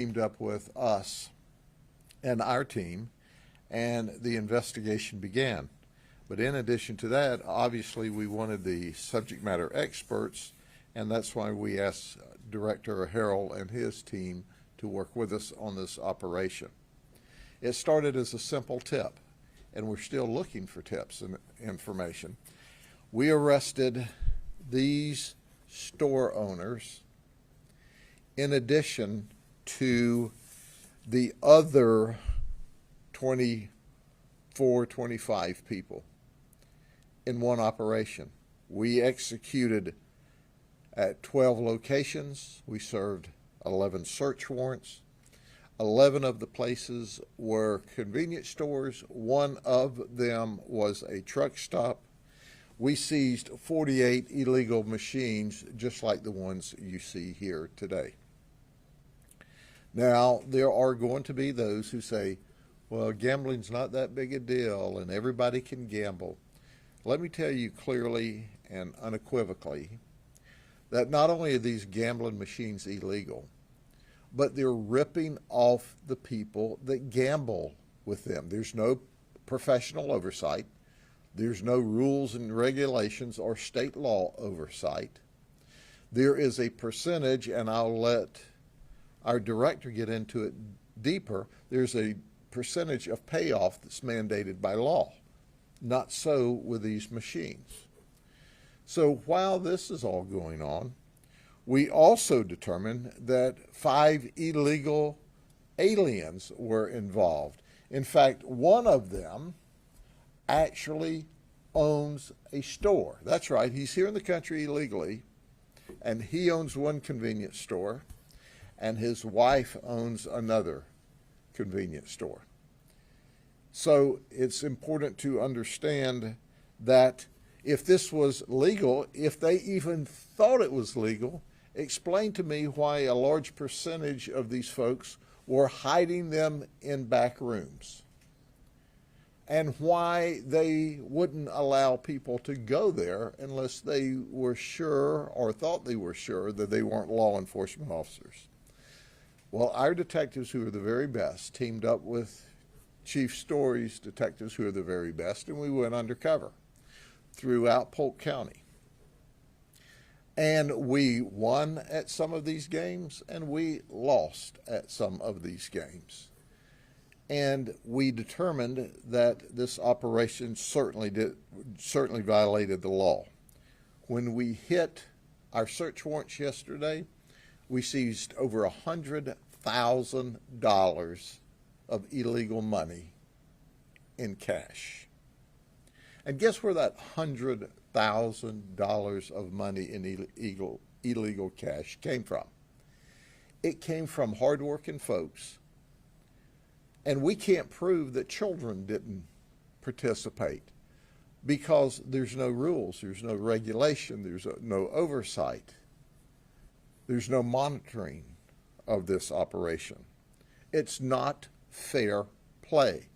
teamed up with us and our team, and the investigation began. But in addition to that, obviously we wanted the subject matter experts, and that's why we asked Director Harrell and his team to work with us on this operation. It started as a simple tip, and we're still looking for tips and information. We arrested these store owners in addition to the other 24, 25 people in one operation. We executed at 12 locations. We served 11 search warrants. 11 of the places were convenience stores. One of them was a truck stop. We seized 48 illegal machines, just like the ones you see here today. Now, there are going to be those who say, well, gambling's not that big a deal and everybody can gamble. Let me tell you clearly and unequivocally that not only are these gambling machines illegal, but they're ripping off the people that gamble with them. There's no professional oversight. There's no rules and regulations or state law oversight. There is a percentage, and I'll let our director get into it deeper. There's a percentage of payoff that's mandated by law. Not so with these machines. So while this is all going on, we also determined that 5 illegal aliens were involved. In fact, one of them actually owns a store. That's right, he's here in the country illegally, and he owns one convenience store, and his wife owns another convenience store. So it's important to understand that if this was legal, if they even thought it was legal, explain to me why a large percentage of these folks were hiding them in back rooms, and why they wouldn't allow people to go there unless they were sure or thought they were sure that they weren't law enforcement officers. Well, our detectives, who are the very best, teamed up with Chief Story's detectives, who are the very best, and we went undercover throughout Polk County. And we won at some of these games, and we lost at some of these games. And we determined that this operation certainly violated the law. When we hit our search warrants yesterday, we seized over $100,000 of illegal money in cash. And guess where that $100,000 of money in illegal cash came from? It came from hardworking folks. And we can't prove that children didn't participate because there's no rules, there's no regulation, there's no oversight. There's no monitoring of this operation. It's not fair play.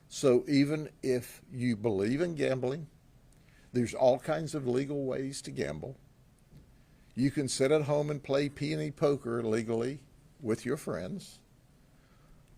So even if you believe in gambling, there's all kinds of legal ways to gamble. You can sit at home and play penny poker legally with your friends,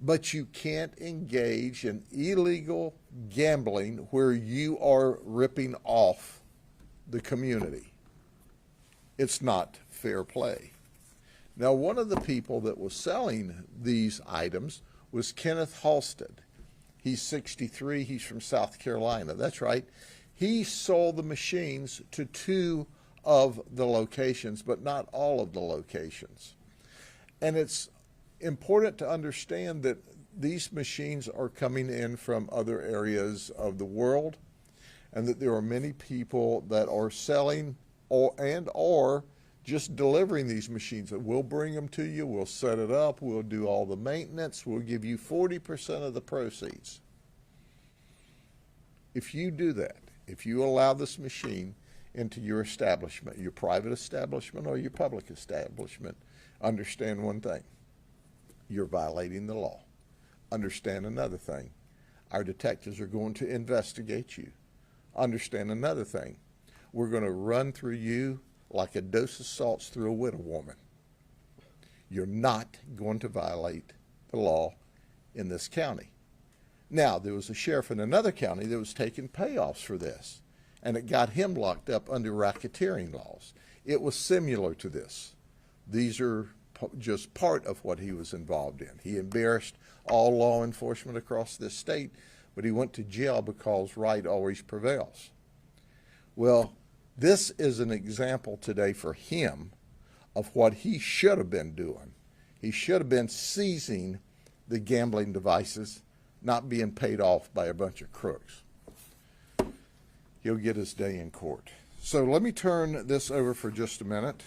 but you can't engage in illegal gambling where you are ripping off the community. It's not fair play. Now, one of the people that was selling these items was Kenneth Halstead. He's 63. He's from South Carolina. That's right. He sold the machines to 2 of the locations, but not all of the locations. And it's important to understand that these machines are coming in from other areas of the world, and that there are many people that are selling or just delivering these machines. We'll bring them to you, we'll set it up, we'll do all the maintenance, we'll give you 40% of the proceeds. If you do that, if you allow this machine into your establishment, your private establishment or your public establishment, understand one thing: you're violating the law. Understand another thing: our detectives are going to investigate you. Understand another thing: we're going to run through you like a dose of salts through a widow woman. You're not going to violate the law in this county. Now, there was a sheriff in another county that was taking payoffs for this, and it got him locked up under racketeering laws. It was similar to this. These are just part of what he was involved in. He embarrassed all law enforcement across this state, but he went to jail because right always prevails. Well, this is an example today for him of what he should have been doing. He should have been seizing the gambling devices, not being paid off by a bunch of crooks. He'll get his day in court. So let me turn this over for just a minute,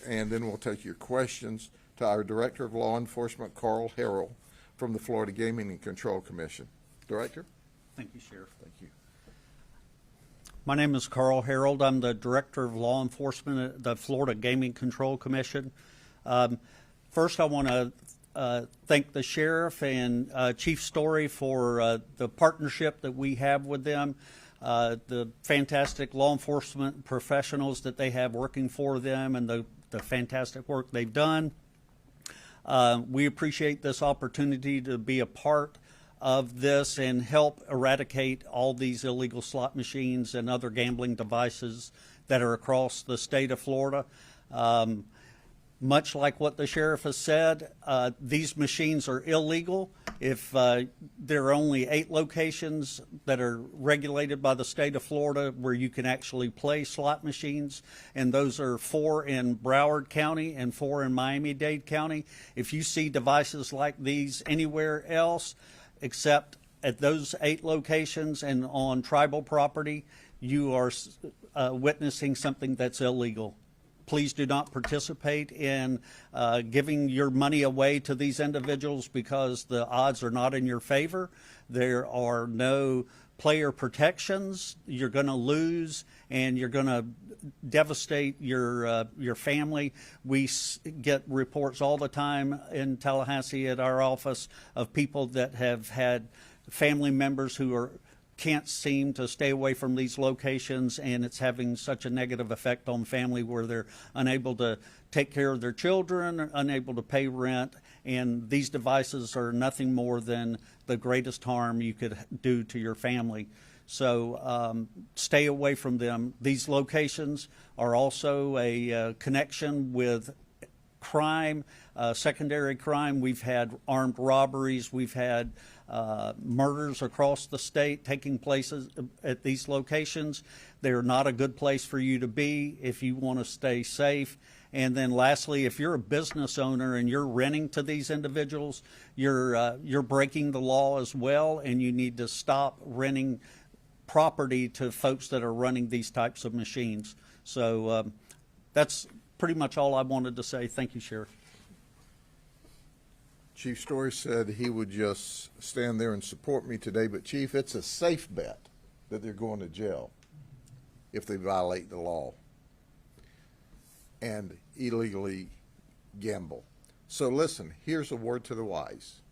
and then we'll take your questions to our Director of Law Enforcement, Carl Harrell, from the Florida Gaming and Control Commission. Director? Thank you, Sheriff. Thank you. My name is Carl Harrell. I'm the Director of Law Enforcement at the Florida Gaming Control Commission. First, I want to thank the Sheriff and Chief Story for the partnership that we have with them, the fantastic law enforcement professionals that they have working for them, and the fantastic work they've done. We appreciate this opportunity to be a part of this and help eradicate all these illegal slot machines and other gambling devices that are across the state of Florida. Much like what the sheriff has said, these machines are illegal. If there are only 8 locations that are regulated by the state of Florida where you can actually play slot machines, and those are 4 in Broward County and 4 in Miami-Dade County. If you see devices like these anywhere else except at those 8 locations and on tribal property, you are witnessing something that's illegal. Please do not participate in giving your money away to these individuals because the odds are not in your favor. There are no player protections. You're going to lose, and you're going to devastate your family. We get reports all the time in Tallahassee at our office of people that have had family members who can't seem to stay away from these locations, and it's having such a negative effect on family where they're unable to take care of their children, unable to pay rent, and these devices are nothing more than the greatest harm you could do to your family. So stay away from them. These locations are also a connection with crime, secondary crime. We've had armed robberies. We've had murders across the state taking place at these locations. They're not a good place for you to be if you want to stay safe. And then lastly, if you're a business owner and you're renting to these individuals, you're breaking the law as well, and you need to stop renting property to folks that are running these types of machines. So that's pretty much all I wanted to say. Thank you, Sheriff. Chief Story said he would just stand there and support me today, but Chief, it's a safe bet that they're going to jail if they violate the law and illegally gamble. So listen, here's a word to the wise.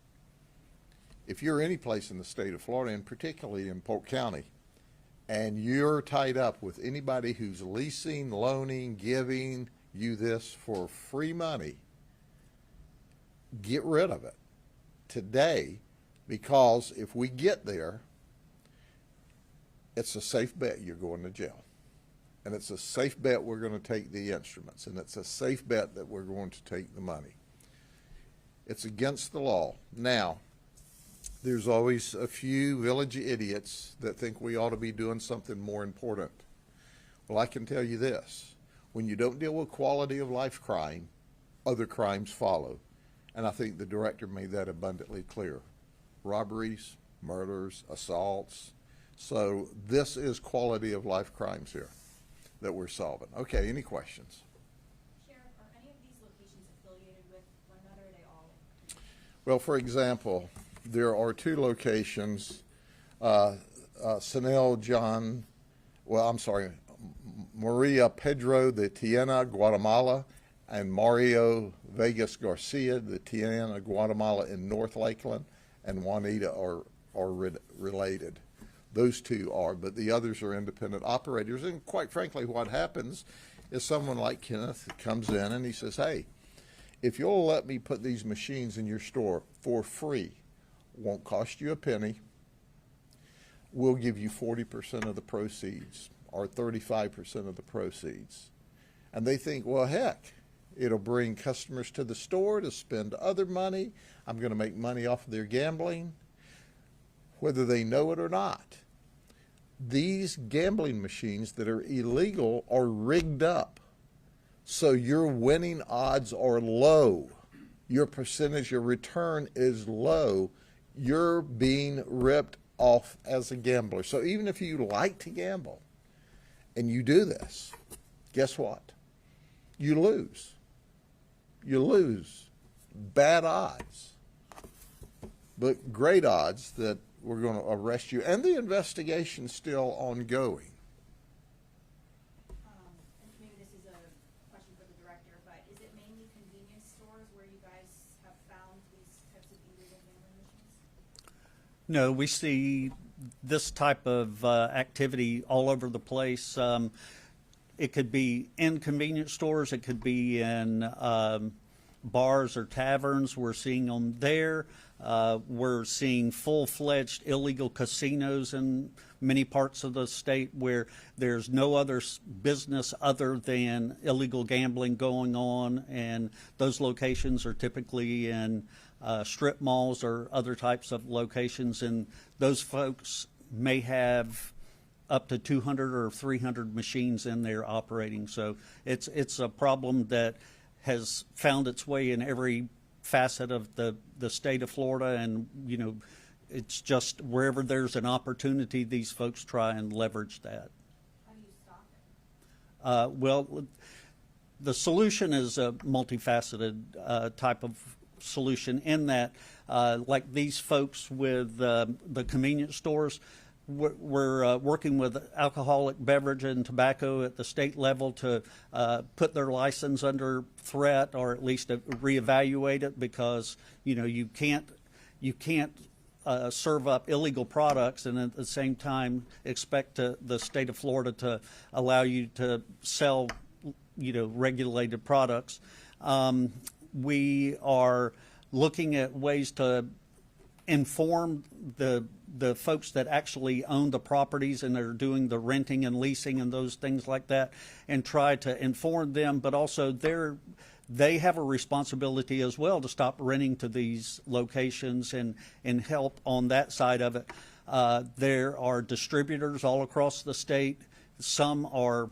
If you're any place in the state of Florida, and particularly in Polk County, and you're tied up with anybody who's leasing, loaning, giving you this for free money, get rid of it today, because if we get there, it's a safe bet you're going to jail. And it's a safe bet we're going to take the instruments. And it's a safe bet that we're going to take the money. It's against the law. Now, there's always a few village idiots that think we ought to be doing something more important. Well, I can tell you this. When you don't deal with quality of life crime, other crimes follow. And I think the director made that abundantly clear. Robberies, murders, assaults. So this is quality of life crimes here that we're solving. Okay, any questions? Sheriff, are any of these locations affiliated with one another, or are they all? Well, for example, there are 2 locations, Maria Pedro de Tiena, Guatemala, and Mario Vegas Garcia, the Tiena, Guatemala in North Lakeland, and Juanita are related. Those 2 are, but the others are independent operators. And quite frankly, what happens is someone like Kenneth comes in and he says, hey, if you'll let me put these machines in your store for free, won't cost you a penny, we'll give you 40% of the proceeds or 35% of the proceeds. And they think, well, heck, it'll bring customers to the store to spend other money. I'm going to make money off of their gambling, whether they know it or not. These gambling machines that are illegal are rigged up, so your winning odds are low. Your percentage of return is low. You're being ripped off as a gambler. So even if you like to gamble and you do this, guess what? You lose. You lose. Bad odds, but great odds that we're going to arrest you, and the investigation's still ongoing. And maybe this is a question for the director, but is it mainly convenience stores where you guys have found these types of illegal gambling machines? No, we see this type of activity all over the place. It could be in convenience stores. It could be in bars or taverns. We're seeing them there. We're seeing full-fledged illegal casinos in many parts of the state where there's no other business other than illegal gambling going on, and those locations are typically in strip malls or other types of locations, and those folks may have up to 200 or 300 machines in there operating. So it's a problem that has found its way in every facet of the state of Florida, and it's just wherever there's an opportunity, these folks try and leverage that. How do you stop it? Well, the solution is a multifaceted type of solution in that, like these folks with the convenience stores, we're working with alcoholic beverage and tobacco at the state level to put their license under threat, or at least reevaluate it, because you can't serve up illegal products and at the same time expect the state of Florida to allow you to sell regulated products. We are looking at ways to inform the folks that actually own the properties and are doing the renting and leasing and those things like that, and try to inform them, but also they have a responsibility as well to stop renting to these locations and help on that side of it. There are distributors all across the state. Some are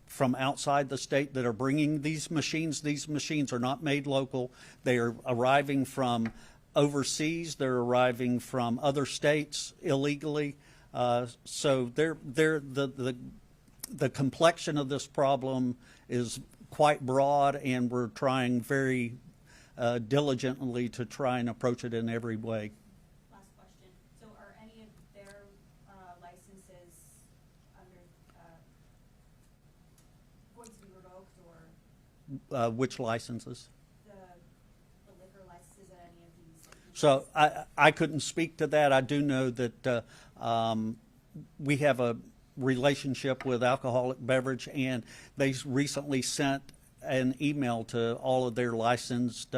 from outside the state that are bringing these machines. These machines are not made local. They are arriving from overseas. They're arriving from other states illegally. So the complexion of this problem is quite broad, and we're trying very diligently to try and approach it in every way. Last question. So are any of their licenses going to be revoked, or Which licenses? the liquor licenses at any of these locations? So I couldn't speak to that. I do know that we have a relationship with alcoholic beverage, and they recently sent an email to all of their licensed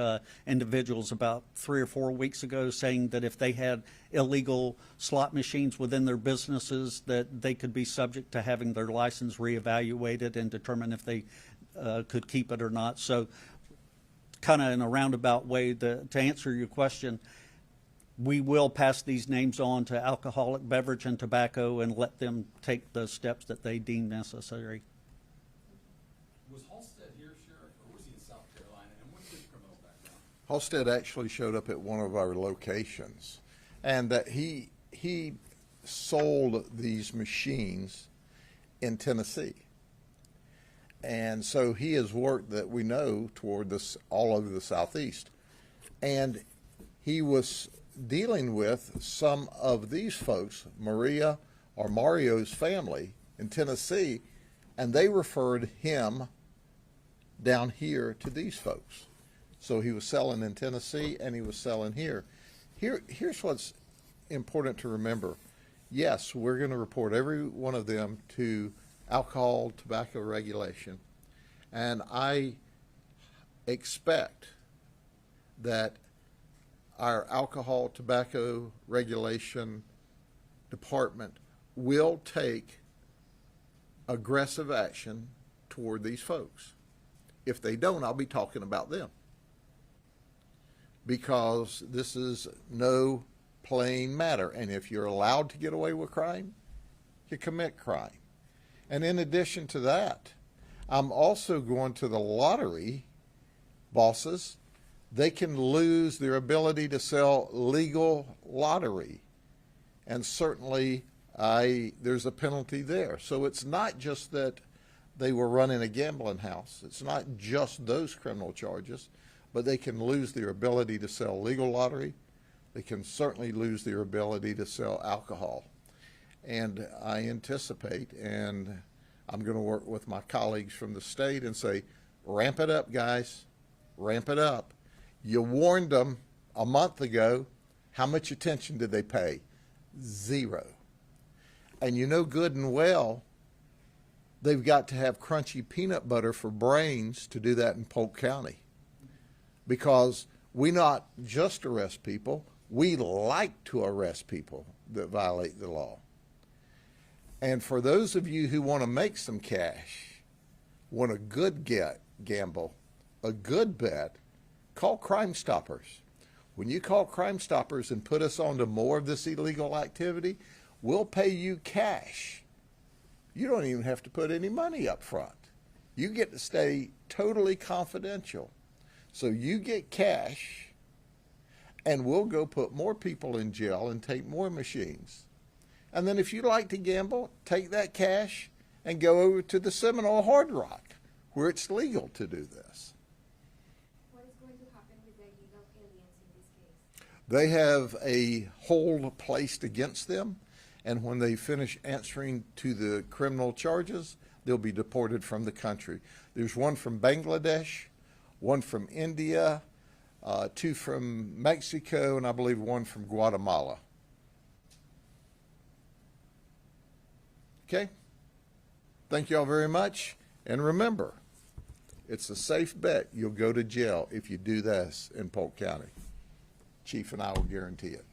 individuals about 3 or 4 weeks ago, saying that if they had illegal slot machines within their businesses, that they could be subject to having their license reevaluated and determine if they could keep it or not. So kind of in a roundabout way, to answer your question, we will pass these names on to alcoholic beverage and tobacco and let them take the steps that they deem necessary. Was Halstead here, Sheriff, or was he in South Carolina? And what's his criminal background? Halstead actually showed up at one of our locations, and that he sold these machines in Tennessee. And so he has worked, that we know, toward this all over the Southeast. And he was dealing with some of these folks, Maria or Mario's family in Tennessee, and they referred him down here to these folks. So he was selling in Tennessee and he was selling here. Here's what's important to remember. Yes, we're going to report every one of them to alcohol, tobacco regulation. And I expect that our alcohol, tobacco regulation department will take aggressive action toward these folks. If they don't, I'll be talking about them, because this is no plain matter. And if you're allowed to get away with crime, you commit crime. And in addition to that, I'm also going to the lottery bosses. They can lose their ability to sell legal lottery. And certainly there's a penalty there. So it's not just that they were running a gambling house. It's not just those criminal charges, but they can lose their ability to sell legal lottery. They can certainly lose their ability to sell alcohol. And I anticipate, and I'm going to work with my colleagues from the state and say, ramp it up, guys, ramp it up. You warned them a month ago. How much attention did they pay? Zero. And you know good and well they've got to have crunchy peanut butter for brains to do that in Polk County. Because we not just arrest people, we like to arrest people that violate the law. And for those of you who want to make some cash, want a good gamble, a good bet, call Crime Stoppers. When you call Crime Stoppers and put us onto more of this illegal activity, we'll pay you cash. You don't even have to put any money up front. You get to stay totally confidential. So you get cash, and we'll go put more people in jail and take more machines. And then if you like to gamble, take that cash and go over to the Seminole Hard Rock, where it's legal to do this. What is going to happen with the illegal aliens in this case? They have a hold placed against them, and when they finish answering to the criminal charges, they'll be deported from the country. There's one from Bangladesh, one from India, two from Mexico, and I believe one from Guatemala. Okay? Thank you all very much. And remember, it's a safe bet you'll go to jail if you do this in Polk County. Chief and I will guarantee it.